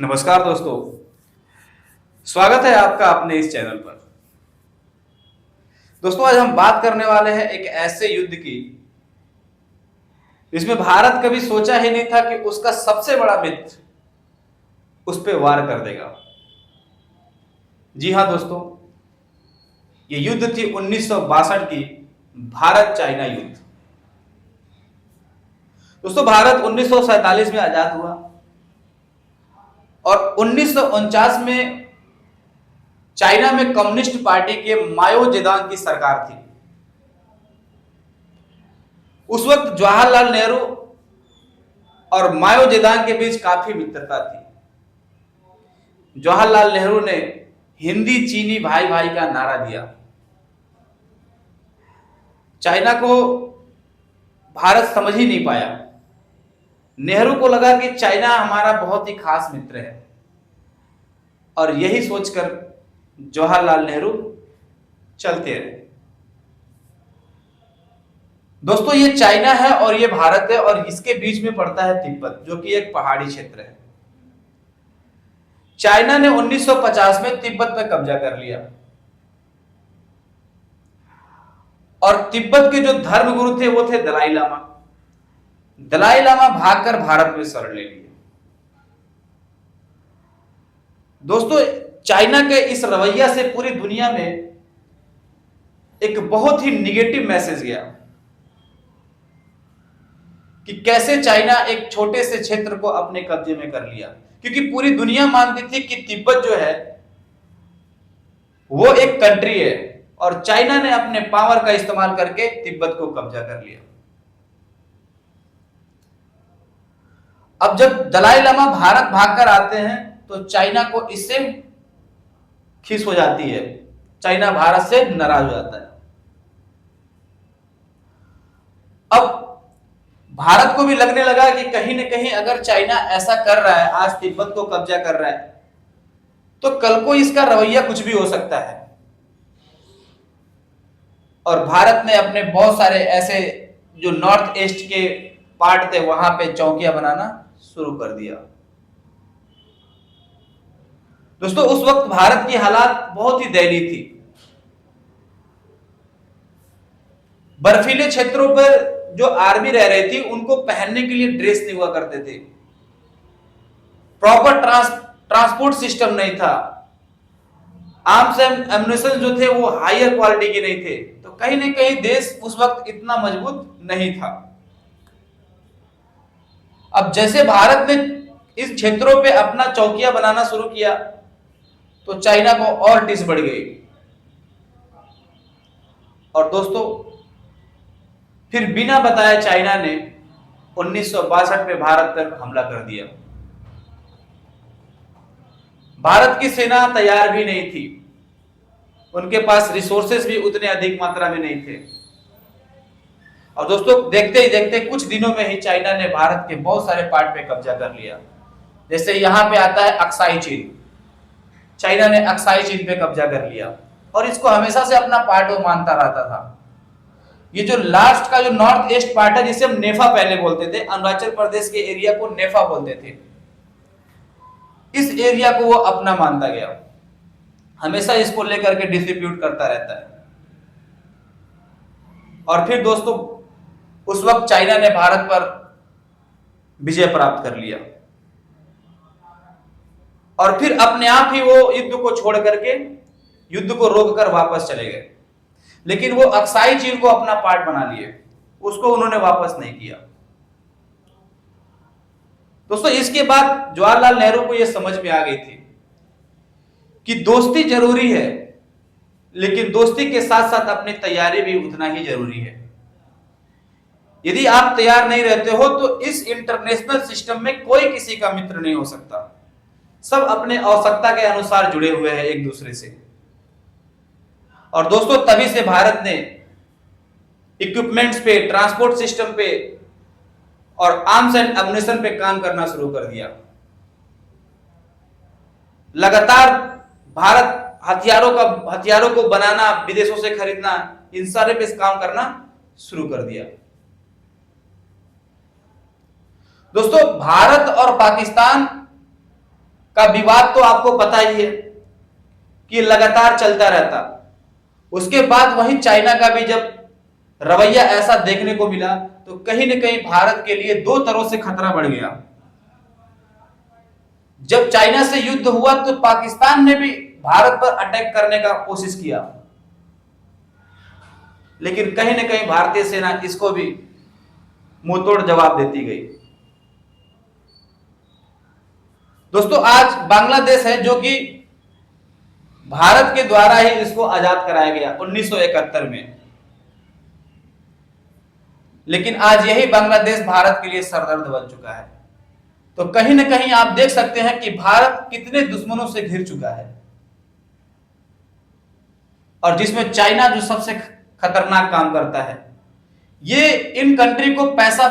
नमस्कार दोस्तों। स्वागत है आपका अपने इस चैनल पर। दोस्तों, आज हम बात करने वाले हैं एक ऐसे युद्ध की जिसमें भारत कभी सोचा ही नहीं था कि उसका सबसे बड़ा मित्र उस पर वार कर देगा। जी हां दोस्तों, ये युद्ध थी 1962 की भारत चाइना युद्ध। दोस्तों, भारत 1947 में आजाद हुआ और 1949 में चाइना में कम्युनिस्ट पार्टी के माओ जेदांग की सरकार थी। उस वक्त जवाहरलाल नेहरू और माओ जेदांग के बीच काफी मित्रता थी। जवाहरलाल नेहरू ने हिंदी चीनी भाई भाई का नारा दिया। चाइना को भारत समझ ही नहीं पाया। नेहरू को लगा कि चाइना हमारा बहुत ही खास मित्र है और यही सोचकर जवाहरलाल नेहरू चलते रहे। दोस्तों, ये चाइना है और ये भारत है और इसके बीच में पड़ता है तिब्बत, जो कि एक पहाड़ी क्षेत्र है। चाइना ने 1950 में तिब्बत पर कब्जा कर लिया और तिब्बत के जो धर्मगुरु थे वो थे दलाई लामा। दलाई लामा भागकर भारत में शरण ले लिए। दोस्तों, चाइना के इस रवैया से पूरी दुनिया में एक बहुत ही निगेटिव मैसेज गया कि कैसे चाइना एक छोटे से क्षेत्र को अपने कब्जे में कर लिया, क्योंकि पूरी दुनिया मानती थी कि तिब्बत जो है वो एक कंट्री है और चाइना ने अपने पावर का इस्तेमाल करके तिब्बत को कब्जा कर लिया। अब जब दलाई लामा भारत भागकर आते हैं तो चाइना को इससे खीस हो जाती है। चाइना भारत से नाराज हो जाता है। अब भारत को भी लगने लगा कि कहीं ना कहीं अगर चाइना ऐसा कर रहा है, आज तिब्बत को कब्जा कर रहा है, तो कल को इसका रवैया कुछ भी हो सकता है। और भारत ने अपने बहुत सारे ऐसे जो नॉर्थ ईस्ट के पार्ट थे वहां पे चौकियां बनाना शुरू कर दिया। दोस्तों, उस वक्त भारत की हालात बहुत ही दयनीय थी। बर्फीले क्षेत्रों पर जो आर्मी रह रही थी उनको पहनने के लिए ड्रेस नहीं हुआ करते थे। प्रॉपर ट्रांसपोर्ट सिस्टम नहीं था। आर्म्स एंड एम्युनिशन जो थे वो हायर क्वालिटी के नहीं थे। तो कहीं ना कहीं देश उस वक्त इतना मजबूत नहीं था। अब जैसे भारत ने इस क्षेत्रों पे अपना चौकियां बनाना शुरू किया तो चाइना को और टिस बढ़ गई। और दोस्तों, फिर बिना बताए चाइना ने 1962 में भारत पर हमला कर दिया। भारत की सेना तैयार भी नहीं थी। उनके पास रिसोर्सेस भी उतने अधिक मात्रा में नहीं थे। और दोस्तों, देखते ही देखते कुछ दिनों में ही चाइना ने भारत के बहुत सारे पार्ट पे कब्जा कर लिया। जैसे यहां पे आता है अक्साई चीन। चाइना ने अक्साई चीन पे कब्जा कर लिया और इसको हमेशा से अपना पार्ट वो मानता रहता था। ये जो लास्ट का जो नॉर्थ ईस्ट पार्ट है जिसे हम नेफा पहले बोलते थे, अरुणाचल प्रदेश के एरिया को नेफा बोलते थे, इस एरिया को वो अपना मानता गया। हमेशा इसको लेकर के डिस्प्यूट करता रहता है। और फिर दोस्तों, उस वक्त चाइना ने भारत पर विजय प्राप्त कर लिया और फिर अपने आप ही वो युद्ध को छोड़ करके, युद्ध को रोककर वापस चले गए। लेकिन वो अक्साई चीन को अपना पार्ट बना लिए, उसको उन्होंने वापस नहीं किया। दोस्तों, इसके बाद जवाहरलाल नेहरू को यह समझ में आ गई थी कि दोस्ती जरूरी है, लेकिन दोस्ती के साथ साथ अपनी तैयारी भी उतना ही जरूरी है। यदि आप तैयार नहीं रहते हो तो इस इंटरनेशनल सिस्टम में कोई किसी का मित्र नहीं हो सकता। सब अपने आवश्यकता के अनुसार जुड़े हुए हैं एक दूसरे से। और दोस्तों, तभी से भारत ने इक्विपमेंट्स पे, ट्रांसपोर्ट सिस्टम पे और आर्म्स एंड एम्युनिशन पे काम करना शुरू कर दिया। लगातार भारत हथियारों को बनाना, विदेशों से खरीदना, इन सारे पे काम करना शुरू कर दिया। दोस्तों, भारत और पाकिस्तान का विवाद तो आपको पता ही है कि लगातार चलता रहता। उसके बाद वही चाइना का भी जब रवैया ऐसा देखने को मिला तो कहीं ना कहीं भारत के लिए दो तरह से खतरा बढ़ गया। जब चाइना से युद्ध हुआ तो पाकिस्तान ने भी भारत पर अटैक करने का कोशिश किया, लेकिन कहीं ना कहीं भारतीय सेना इसको भी मुंहतोड़ जवाब देती गई। दोस्तों, आज बांग्लादेश है जो कि भारत के द्वारा ही इसको आजाद कराया गया 1971 में, लेकिन आज यही बांग्लादेश भारत के लिए सरदर्द बन चुका है। तो कहीं ना कहीं आप देख सकते हैं कि भारत कितने दुश्मनों से घिर चुका है, और जिसमें चाइना जो सबसे खतरनाक काम करता है, ये इन कंट्री को पैसा